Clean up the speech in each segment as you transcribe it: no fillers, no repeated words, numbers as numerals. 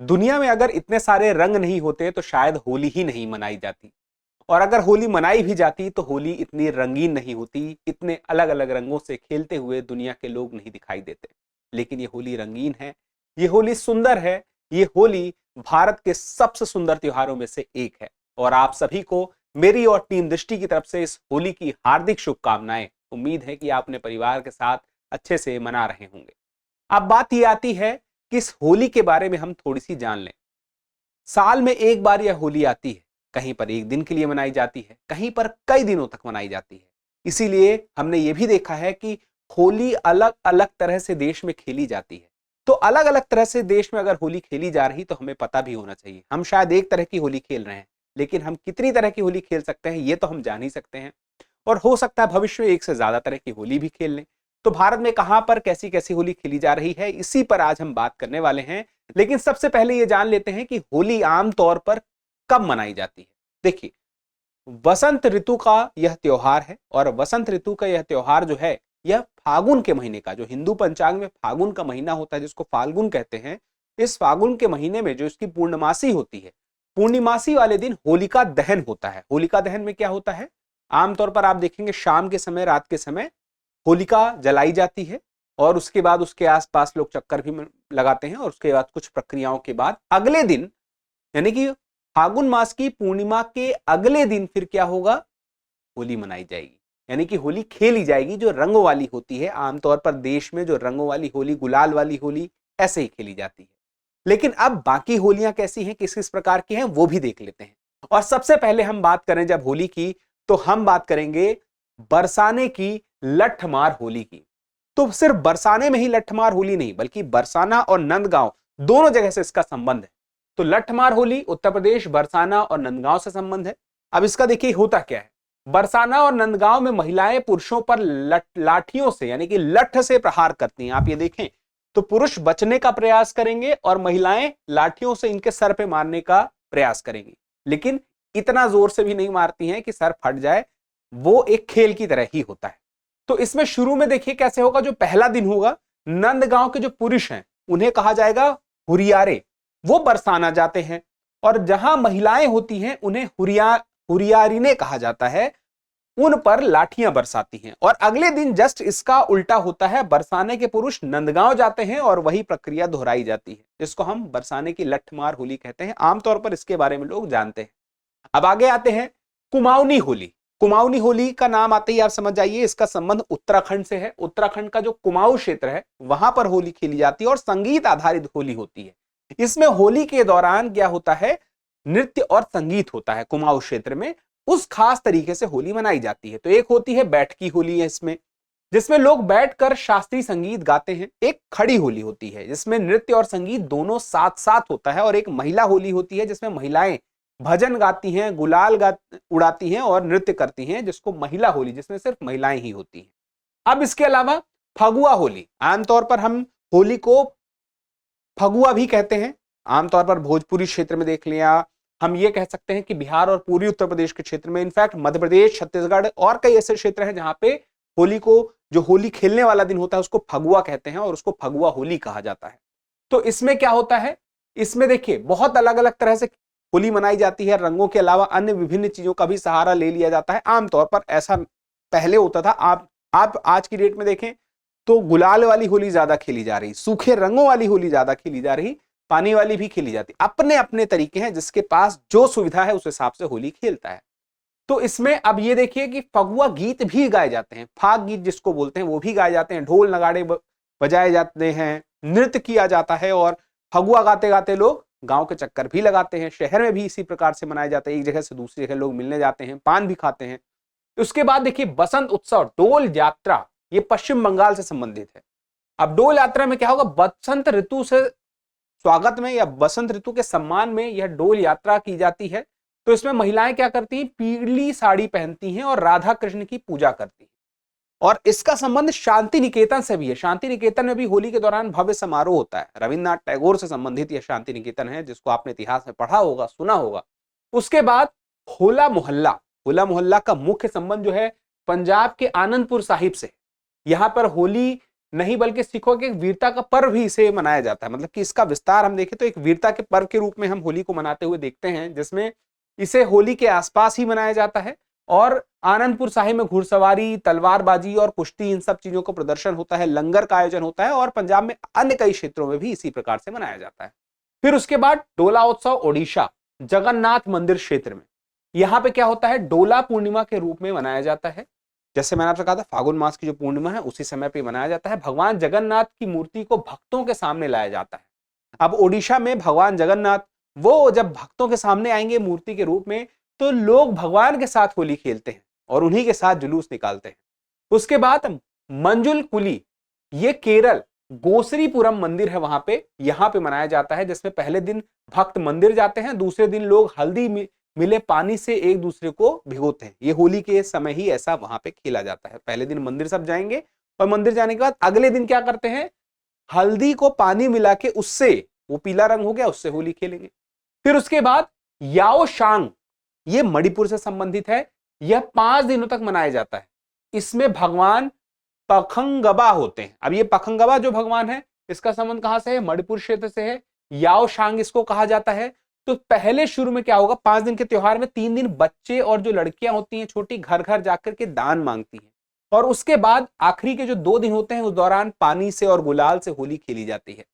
दुनिया में अगर इतने सारे रंग नहीं होते तो शायद होली ही नहीं मनाई जाती, और अगर होली मनाई भी जाती तो होली इतनी रंगीन नहीं होती, इतने अलग अलग रंगों से खेलते हुए दुनिया के लोग नहीं दिखाई देते। लेकिन ये होली रंगीन है, ये होली सुंदर है, ये होली भारत के सबसे सुंदर त्योहारों में से एक है। और आप सभी को मेरी और टीम दृष्टि की तरफ से इस होली की हार्दिक शुभकामनाएं। उम्मीद है कि आप अपने परिवार के साथ अच्छे से मना रहे होंगे। अब बात ये आती है कि इस होली के बारे में हम थोड़ी सी जान लें। साल में एक बार यह होली आती है, कहीं पर एक दिन के लिए मनाई जाती है, कहीं पर कई दिनों तक मनाई जाती है। इसीलिए हमने ये भी देखा है कि होली अलग अलग तरह से देश में खेली जाती है। तो अलग अलग तरह से देश में अगर होली खेली जा रही तो हमें पता भी होना चाहिए। हम शायद एक तरह की होली खेल रहे हैं, लेकिन हम कितनी तरह की होली खेल सकते हैं ये तो हम जान ही सकते हैं। और हो सकता है भविष्य में एक से ज्यादा तरह की होली भी खेल लें। तो भारत में कहां पर कैसी कैसी होली खेली जा रही है, इसी पर आज हम बात करने वाले हैं। लेकिन सबसे पहले ये जान लेते हैं कि होली आमतौर पर कब मनाई जाती है। देखिए, वसंत ऋतु का यह त्योहार है, और वसंत ऋतु का यह त्योहार जो है यह फागुन के महीने का, जो हिंदू पंचांग में फागुन का महीना होता है जिसको फाल्गुन कहते हैं, इस फागुन के महीने में जो इसकी पूर्णमासी होती है, पूर्णिमासी वाले दिन होलिका दहन होता है। होलिका दहन में क्या होता है, आमतौर पर आप देखेंगे शाम के समय, रात के समय होलिका जलाई जाती है, और उसके बाद उसके आसपास लोग चक्कर भी लगाते हैं। और उसके बाद कुछ प्रक्रियाओं के बाद अगले दिन, यानी कि फागुन मास की पूर्णिमा के अगले दिन फिर क्या होगा, होली मनाई जाएगी, यानी कि होली खेली जाएगी, जो रंगों वाली होती है। आमतौर पर देश में जो रंगों वाली होली, गुलाल वाली होली ऐसे ही खेली जाती है। लेकिन अब बाकी होलियां कैसी हैं, किस किस प्रकार की हैं, वो भी देख लेते हैं। और सबसे पहले हम बात करें जब होली की, तो हम बात करेंगे बरसाने की लठमार होली की। तो सिर्फ बरसाने में ही लठमार होली नहीं, बल्कि बरसाना और नंदगांव दोनों जगह से इसका संबंध है। तो लठमार होली उत्तर प्रदेश, बरसाना और नंदगांव से संबंध है। अब इसका देखिए होता क्या है। बरसाना और नंदगांव में महिलाएं पुरुषों पर लाठियों से, यानी कि लठ से प्रहार करती हैं। आप ये देखें तो पुरुष बचने का प्रयास करेंगे और महिलाएं लाठियों से इनके सर पे मारने का प्रयास करेंगी, लेकिन इतना जोर से भी नहीं मारती हैं कि सर फट जाए। वो एक खेल की तरह ही होता है। तो इसमें शुरू में देखिए कैसे होगा। जो पहला दिन होगा, नंदगांव के जो पुरुष हैं उन्हें कहा जाएगा हुरियारे, वो बरसाना जाते हैं। और जहां महिलाएं होती हैं उन्हें हुरियारिने कहा जाता है, उन पर लाठियां बरसाती हैं। और अगले दिन जस्ट इसका उल्टा होता है, बरसाने के पुरुष नंदगांव जाते हैं और वही प्रक्रिया दोहराई जाती है, जिसको हम बरसाने की लठमार होली कहते हैं। आमतौर पर इसके बारे में लोग जानते हैं। अब आगे आते हैं कुमाऊनी होली। कुमाऊनी होली का नाम आते ही आप समझ जाइए इसका संबंध उत्तराखंड से है। उत्तराखंड का जो कुमाऊं क्षेत्र है वहां पर होली खेली जाती है और संगीत आधारित होली होती है। इसमें होली के दौरान क्या होता है, नृत्य और संगीत होता है। कुमाऊं क्षेत्र में उस खास तरीके से होली मनाई जाती है। तो एक होती है बैठकी होली है इसमें, जिसमें लोग बैठकर शास्त्रीय संगीत गाते हैं। एक खड़ी होली होती है जिसमें नृत्य और संगीत दोनों साथ साथ होता है। और एक महिला होली होती है जिसमें महिलाएं भजन गाती हैं, गुलाल उड़ाती हैं और नृत्य करती हैं, जिसको महिला होली, जिसमें सिर्फ महिलाएं ही होती हैं। अब इसके अलावा फगुआ होली, आमतौर पर हम होली को फगुआ भी कहते हैं। आमतौर पर भोजपुरी क्षेत्र में देख लिया, हम ये कह सकते हैं कि बिहार और पूर्वी उत्तर प्रदेश के क्षेत्र में, इनफैक्ट मध्य प्रदेश, छत्तीसगढ़ और कई ऐसे क्षेत्र हैं जहां पे होली को, जो होली खेलने वाला दिन होता है उसको फगुआ कहते हैं और उसको फगुआ होली कहा जाता है। तो इसमें क्या होता है, इसमें देखिए बहुत अलग अलग तरह से होली मनाई जाती है। रंगों के अलावा अन्य विभिन्न चीजों का भी सहारा ले लिया जाता है। आमतौर पर ऐसा पहले होता था। आप आज की डेट में देखें तो गुलाल वाली होली ज्यादा खेली जा रही, सूखे रंगों वाली होली ज्यादा खेली जा रही, पानी वाली भी खेली जाती। अपने अपने तरीके हैं, जिसके पास जो सुविधा है उस हिसाब से होली खेलता है। तो इसमें अब ये देखिए कि फगुआ गीत भी गाए जाते हैं, फाग गीत जिसको बोलते हैं वो भी गाए जाते हैं, ढोल नगाड़े बजाए जाते हैं, नृत्य किया जाता है और फगुआ गाते गाते लोग गांव के चक्कर भी लगाते हैं। शहर में भी इसी प्रकार से मनाया जाता है, एक जगह से दूसरी जगह लोग मिलने जाते हैं, पान भी खाते हैं। उसके बाद देखिए बसंत उत्सव, डोल यात्रा, ये पश्चिम बंगाल से संबंधित है। अब डोल यात्रा में क्या होगा, बसंत ऋतु से स्वागत में या बसंत ऋतु के सम्मान में यह डोल यात्रा की जाती है। तो इसमें महिलाएं क्या करती हैं, पीली साड़ी पहनती हैं और राधा कृष्ण की पूजा करती हैं। और इसका संबंध शांति निकेतन से भी है। शांति निकेतन में भी होली के दौरान भव्य समारोह होता है। रविन्द्रनाथ टैगोर से संबंधित यह शांति निकेतन है, जिसको आपने इतिहास में पढ़ा होगा, सुना होगा। उसके बाद होला मोहल्ला, होला मोहल्ला का मुख्य संबंध जो है पंजाब के आनंदपुर साहिब से। यहां पर होली नहीं बल्कि सिखों के वीरता का पर्व भी इसे मनाया जाता है। मतलब कि इसका विस्तार हम देखें तो एक वीरता के पर्व के रूप में हम होली को मनाते हुए देखते हैं, जिसमें इसे होली के आसपास ही मनाया जाता है और आनंदपुर साहिब में घुड़सवारी, तलवारबाजी और कुश्ती, इन सब चीजों का प्रदर्शन होता है, लंगर का आयोजन होता है और पंजाब में अन्य कई क्षेत्रों में भी इसी प्रकार से मनाया जाता है। फिर उसके बाद डोला उत्सव ओडिशा जगन्नाथ मंदिर क्षेत्र में, यहां पे क्या होता है, डोला पूर्णिमा के रूप में मनाया जाता है। जैसे मैंने आपसे कहा था फागुन मास की जो पूर्णिमा है उसी समय पे मनाया जाता है। भगवान जगन्नाथ की मूर्ति को भक्तों के सामने लाया जाता है। अब ओडिशा में भगवान जगन्नाथ वो जब भक्तों के सामने आएंगे मूर्ति के रूप में, तो लोग भगवान के साथ होली खेलते हैं और उन्हीं के साथ जुलूस निकालते हैं। उसके बाद मंजुल कुली, ये केरल गोसरीपुरम मंदिर है वहां पे, यहां पे मनाया जाता है, जिसमें पहले दिन भक्त मंदिर जाते हैं, दूसरे दिन लोग हल्दी मिले पानी से एक दूसरे को भिगोते हैं। ये होली के समय ही ऐसा वहां पे खेला जाता है। पहले दिन मंदिर सब जाएंगे और मंदिर जाने के बाद अगले दिन क्या करते हैं, हल्दी को पानी मिला के उससे, वो पीला रंग हो गया, उससे होली खेलेंगे। फिर उसके बाद याओ शांग, ये मणिपुर से संबंधित है, यह 5 दिनों तक मनाया जाता है। इसमें भगवान पखंगबा होते हैं। अब ये पखंगबा जो भगवान है, इसका संबंध कहां से है, मणिपुर क्षेत्र से है। याओ शांग इसको कहा जाता है। तो पहले शुरू में क्या होगा, 5 दिन के त्योहार में 3 दिन बच्चे और जो लड़कियां होती हैं छोटी, घर घर जाकर के दान मांगती हैं और उसके बाद आखिरी के जो 2 दिन होते हैं उस दौरान पानी से और गुलाल से होली खेली जाती है।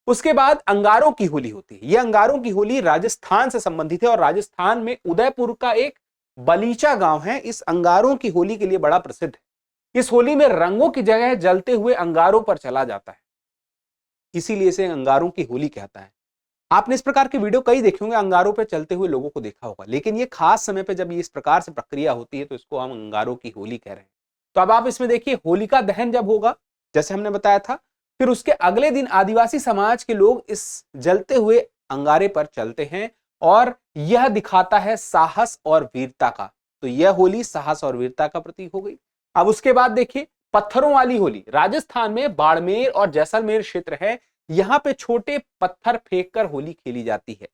उसके बाद अंगारों की होली होती है। यह अंगारों की होली राजस्थान से संबंधित है और राजस्थान में उदयपुर का एक बलीचा गांव है इस अंगारों की होली के लिए बड़ा प्रसिद्ध है। इस होली में रंगों की जगह जलते हुए अंगारों पर चला जाता है, इसीलिए इसे अंगारों की होली कहता है। आपने इस प्रकार के वीडियो कई देखे होंगे, अंगारों पर चलते हुए लोगों को देखा होगा, लेकिन ये खास समय पे जब ये इस प्रकार से प्रक्रिया होती है तो इसको हम अंगारों की होली कह रहे हैं। तो अब आप इसमें देखिए, होलिका दहन जब होगा, जैसे हमने बताया था, फिर उसके अगले दिन आदिवासी समाज के लोग इस जलते हुए अंगारे पर चलते हैं और यह दिखाता है साहस और वीरता का। तो यह होली साहस और वीरता का प्रतीक हो गई। अब उसके बाद देखिए पत्थरों वाली होली, राजस्थान में बाड़मेर और जैसलमेर क्षेत्र है, यहां पे छोटे पत्थर फेंक कर होली खेली जाती है।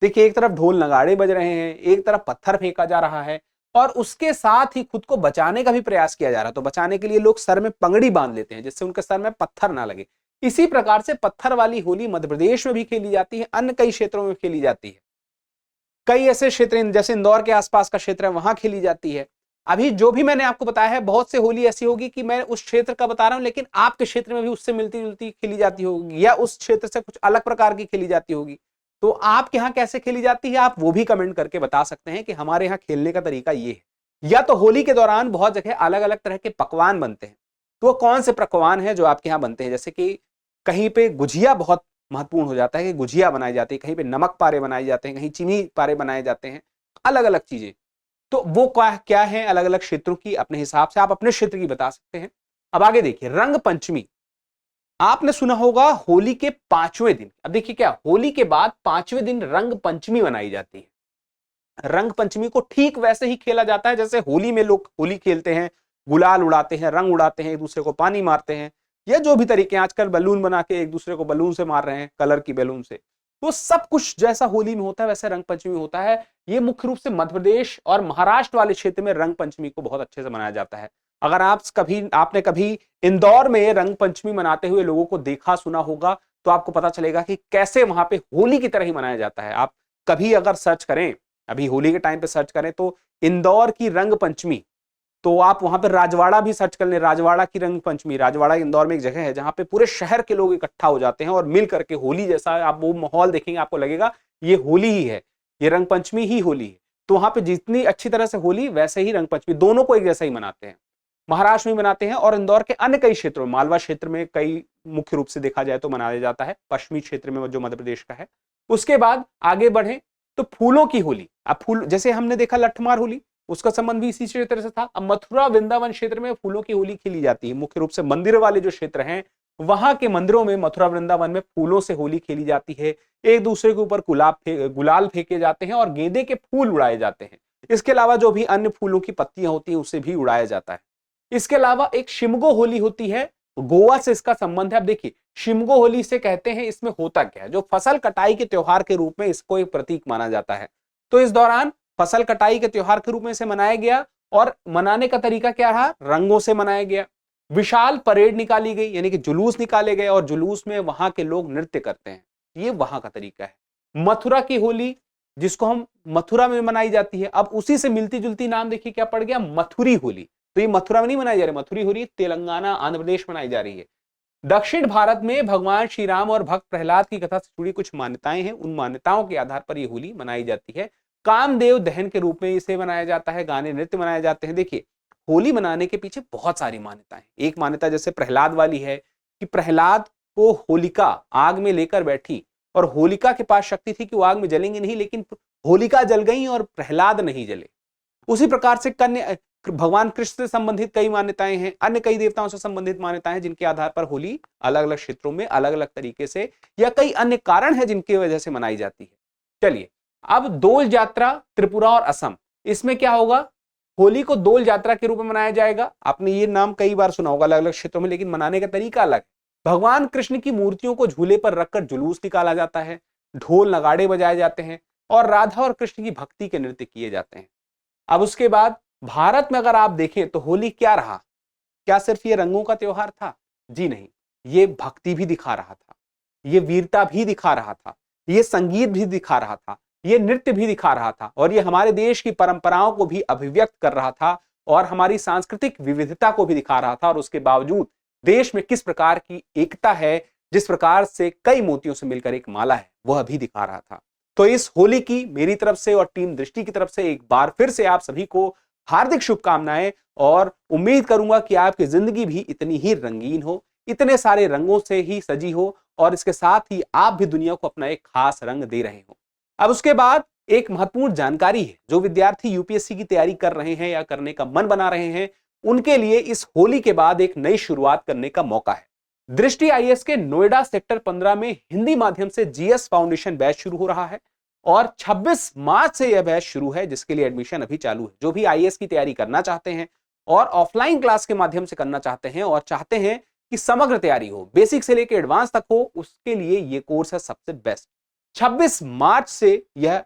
देखिए एक तरफ ढोल नगाड़े बज रहे हैं, एक तरफ पत्थर फेंका जा रहा है और उसके साथ ही खुद को बचाने का भी प्रयास किया जा रहा है। तो बचाने के लिए लोग सर में पगड़ी बांध लेते हैं जिससे उनके सर में पत्थर ना लगे। इसी प्रकार से पत्थर वाली होली मध्य प्रदेश में भी खेली जाती है, अन्य कई क्षेत्रों में खेली जाती है। कई ऐसे क्षेत्र जैसे इंदौर के आसपास का क्षेत्र है वहां खेली जाती है। अभी जो भी मैंने आपको बताया है, बहुत से होली ऐसी होगी कि मैं उस क्षेत्र का बता रहा हूं, लेकिन आपके क्षेत्र में भी उससे मिलती जुलती खेली जाती होगी या उस क्षेत्र से कुछ अलग प्रकार की खेली जाती होगी। तो आपके यहाँ कैसे खेली जाती है आप वो भी कमेंट करके बता सकते हैं कि हमारे यहाँ खेलने का तरीका ये है। या तो होली के दौरान बहुत जगह अलग अलग तरह के पकवान बनते हैं, तो वो कौन से पकवान है जो आपके यहाँ बनते हैं, जैसे कि कहीं पे गुजिया बहुत महत्वपूर्ण हो जाता है कि गुजिया बनाई जाती है, कहीं पे नमक पारे बनाए जाते हैं, कहीं चीनी पारे बनाए जाते हैं, अलग अलग चीजें। तो वो क्या है अलग अलग क्षेत्रों की, अपने हिसाब से आप अपने क्षेत्र की बता सकते हैं। अब आगे देखिए रंग पंचमी, आपने सुना होगा होली के 5वें दिन। अब देखिए क्या, होली के बाद 5वें दिन रंग पंचमी मनाई जाती है। रंग पंचमी को ठीक वैसे ही खेला जाता है जैसे होली में लोग होली खेलते हैं, गुलाल उड़ाते हैं, रंग उड़ाते हैं, एक दूसरे को पानी मारते हैं, या जो भी तरीके हैं, आजकल बलून बना के एक दूसरे को बलून से मार रहे हैं, कलर की बैलून से। तो सब कुछ जैसा होली में होता है वैसे रंग पंचमी होता है। ये मुख्य रूप से मध्य प्रदेश और महाराष्ट्र वाले क्षेत्र में रंग पंचमी को बहुत अच्छे से मनाया जाता है। अगर आपने कभी इंदौर में रंग पंचमी मनाते हुए लोगों को देखा सुना होगा तो आपको पता चलेगा कि कैसे वहां पे होली की तरह ही मनाया जाता है। आप कभी अगर सर्च करें, अभी होली के टाइम पे सर्च करें तो इंदौर की रंग पंचमी, तो आप वहां पर राजवाड़ा भी सर्च कर लें, राजवाड़ा की रंग पंचमी। राजवाड़ा इंदौर में एक जगह है जहां पे पूरे शहर के लोग इकट्ठा हो जाते हैं और मिल करके होली जैसा आप वो माहौल देखेंगे, आपको लगेगा ये होली ही है, ये रंग पंचमी ही होली है। तो वहां पे जितनी अच्छी तरह से होली वैसे ही रंग पंचमी, दोनों को एक जैसा ही मनाते हैं। महाराष्ट्र में मनाते हैं और इंदौर के अन्य कई क्षेत्रों में, मालवा क्षेत्र में कई मुख्य रूप से देखा जाए तो मनाया जाता है, पश्चिमी क्षेत्र में जो मध्य प्रदेश का है। उसके बाद आगे बढ़े तो फूलों की होली। अब फूल जैसे हमने देखा लठमार होली, उसका संबंध भी इसी क्षेत्र से था। अब मथुरा वृंदावन क्षेत्र में फूलों की होली खेली जाती है। मुख्य रूप से मंदिर वाले जो क्षेत्र हैं वहां के मंदिरों में, मथुरा वृंदावन में फूलों से होली खेली जाती है। एक दूसरे के ऊपर गुलाल फेंके जाते हैं और गेंदे के फूल उड़ाए जाते हैं। इसके अलावा जो भी अन्य फूलों की पत्तियां होती हैं उसे भी उड़ाया जाता है। इसके अलावा एक शिमगो होली होती है, गोवा से इसका संबंध है। अब देखिए शिमगो होली से कहते हैं, इसमें होता क्या है, जो फसल कटाई के त्योहार के रूप में इसको एक प्रतीक माना जाता है। तो इस दौरान फसल कटाई के त्योहार के रूप में इसे मनाया गया और मनाने का तरीका क्या रहा, रंगों से मनाया गया। विशाल परेड निकाली गई, यानी कि जुलूस निकाले गए और जुलूस में वहां के लोग नृत्य करते हैं। ये वहां का तरीका है। मथुरा की होली, जिसको हम मथुरा में मनाई जाती है, अब उसी से मिलती जुलती नाम देखिए क्या पड़ गया, मथुरी होली। तो ये मथुरा में नहीं मनाई जा रही, मथुरी होली तेलंगाना आंध्र प्रदेश मनाई जा रही है। दक्षिण भारत में भगवान श्री राम और भक्त प्रहलाद की कथा से जुड़ी कुछ मान्यताएं हैं, उन मान्यताओं के आधार पर यह होली मनाई जाती है। कामदेव दहन के रूप में इसे मनाया जाता है, गाने नृत्य मनाए जाते हैं। देखिए, होली मनाने के पीछे बहुत सारी मान्यताएं। एक मान्यता जैसे प्रहलाद वाली है कि प्रहलाद को होलिका आग में लेकर बैठी और होलिका के पास शक्ति थी कि वो आग में जलेंगे नहीं, लेकिन होलिका जल गई और प्रहलाद नहीं जले। उसी प्रकार से कन्या भगवान कृष्ण से संबंधित कई मान्यताएं हैं, अन्य कई देवताओं से संबंधित मान्यताएं हैं, जिनके आधार पर होली अलग अलग क्षेत्रों में अलग अलग तरीके से या कई अन्य कारण है जिनकी वजह से मनाई जाती है। चलिए, अब दोल यात्रा त्रिपुरा और असम, इसमें क्या होगा, होली को दोल यात्रा के रूप में मनाया जाएगा। आपने ये नाम कई बार सुना होगा अलग अलग क्षेत्रों में, लेकिन मनाने का तरीका अलग है। भगवान कृष्ण की मूर्तियों को झूले पर रखकर जुलूस निकाला जाता है, ढोल नगाड़े बजाए जाते हैं और राधा और कृष्ण की भक्ति के नृत्य किए जाते हैं। अब उसके बाद भारत में अगर आप देखें तो होली क्या रहा, क्या सिर्फ ये रंगों का त्योहार था? जी नहीं, ये भक्ति भी दिखा रहा था, ये वीरता भी दिखा रहा था, ये संगीत भी दिखा रहा था, ये नृत्य भी दिखा रहा था और ये हमारे देश की परंपराओं को भी अभिव्यक्त कर रहा था और हमारी सांस्कृतिक विविधता को भी दिखा रहा था। और उसके बावजूद देश में किस प्रकार की एकता है, जिस प्रकार से कई मोतियों से मिलकर एक माला है, वह भी दिखा रहा था। तो इस होली की मेरी तरफ से और टीम दृष्टि की तरफ से एक बार फिर से आप सभी को हार्दिक शुभकामनाएं और उम्मीद करूंगा कि आपकी जिंदगी भी इतनी ही रंगीन हो, इतने सारे रंगों से ही सजी हो और इसके साथ ही आप भी दुनिया को अपना एक खास रंग दे रहे हो। अब उसके बाद एक महत्वपूर्ण जानकारी है, जो विद्यार्थी यूपीएससी की तैयारी कर रहे हैं या करने का मन बना रहे हैं, उनके लिए इस होली के बाद एक नई शुरुआत करने का मौका है। दृष्टि आईएएस के नोएडा सेक्टर 15 में हिंदी माध्यम से जीएस फाउंडेशन बैच शुरू हो रहा है और 26 मार्च से यह बैच शुरू है, जिसके लिए एडमिशन अभी चालू है। जो भी आईएएस की तैयारी करना चाहते हैं और ऑफलाइन क्लास के माध्यम से करना चाहते हैं और चाहते हैं कि समग्र तैयारी हो, बेसिक से लेकर एडवांस तक हो, उसके लिए यह कोर्स है सबसे बेस्ट। 26 मार्च से यह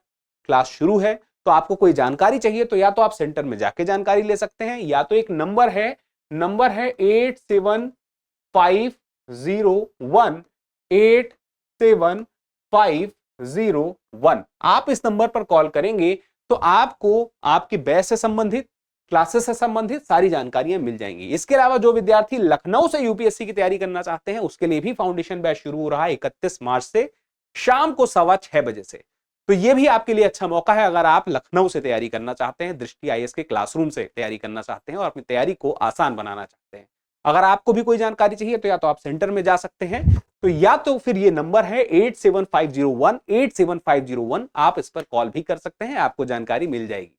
क्लास शुरू है। तो आपको कोई जानकारी चाहिए तो या तो आप सेंटर में जाके जानकारी ले सकते हैं, या तो एक नंबर है 8751875001। आप इस नंबर पर कॉल करेंगे तो आपको आपके बैच से संबंधित, क्लासेस से संबंधित सारी जानकारियां मिल जाएंगी। इसके अलावा जो विद्यार्थी लखनऊ से यूपीएससी की तैयारी करना चाहते हैं, उसके लिए भी फाउंडेशन बैच शुरू हो रहा है 31 मार्च से शाम को 6:15 बजे से। तो यह भी आपके लिए अच्छा मौका है अगर आप लखनऊ से तैयारी करना चाहते हैं, दृष्टि आईएएस के क्लासरूम से तैयारी करना चाहते हैं और अपनी तैयारी को आसान बनाना चाहते हैं। अगर आपको भी कोई जानकारी चाहिए तो या तो आप सेंटर में जा सकते हैं, तो या तो फिर ये नंबर है 8750187501, आप इस पर कॉल भी कर सकते हैं, आपको जानकारी मिल जाएगी।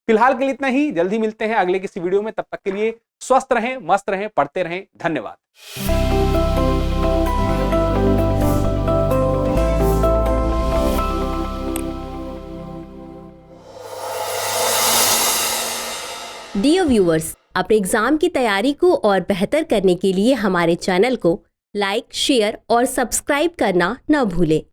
फिलहाल के लिए इतना ही, जल्दी मिलते हैं अगले किसी वीडियो में। तब तक के लिए स्वस्थ रहें, मस्त रहें, पढ़ते रहें। धन्यवाद। डियर व्यूअर्स, अपने एग्जाम की तैयारी को और बेहतर करने के लिए हमारे चैनल को लाइक, शेयर और सब्सक्राइब करना न भूलें।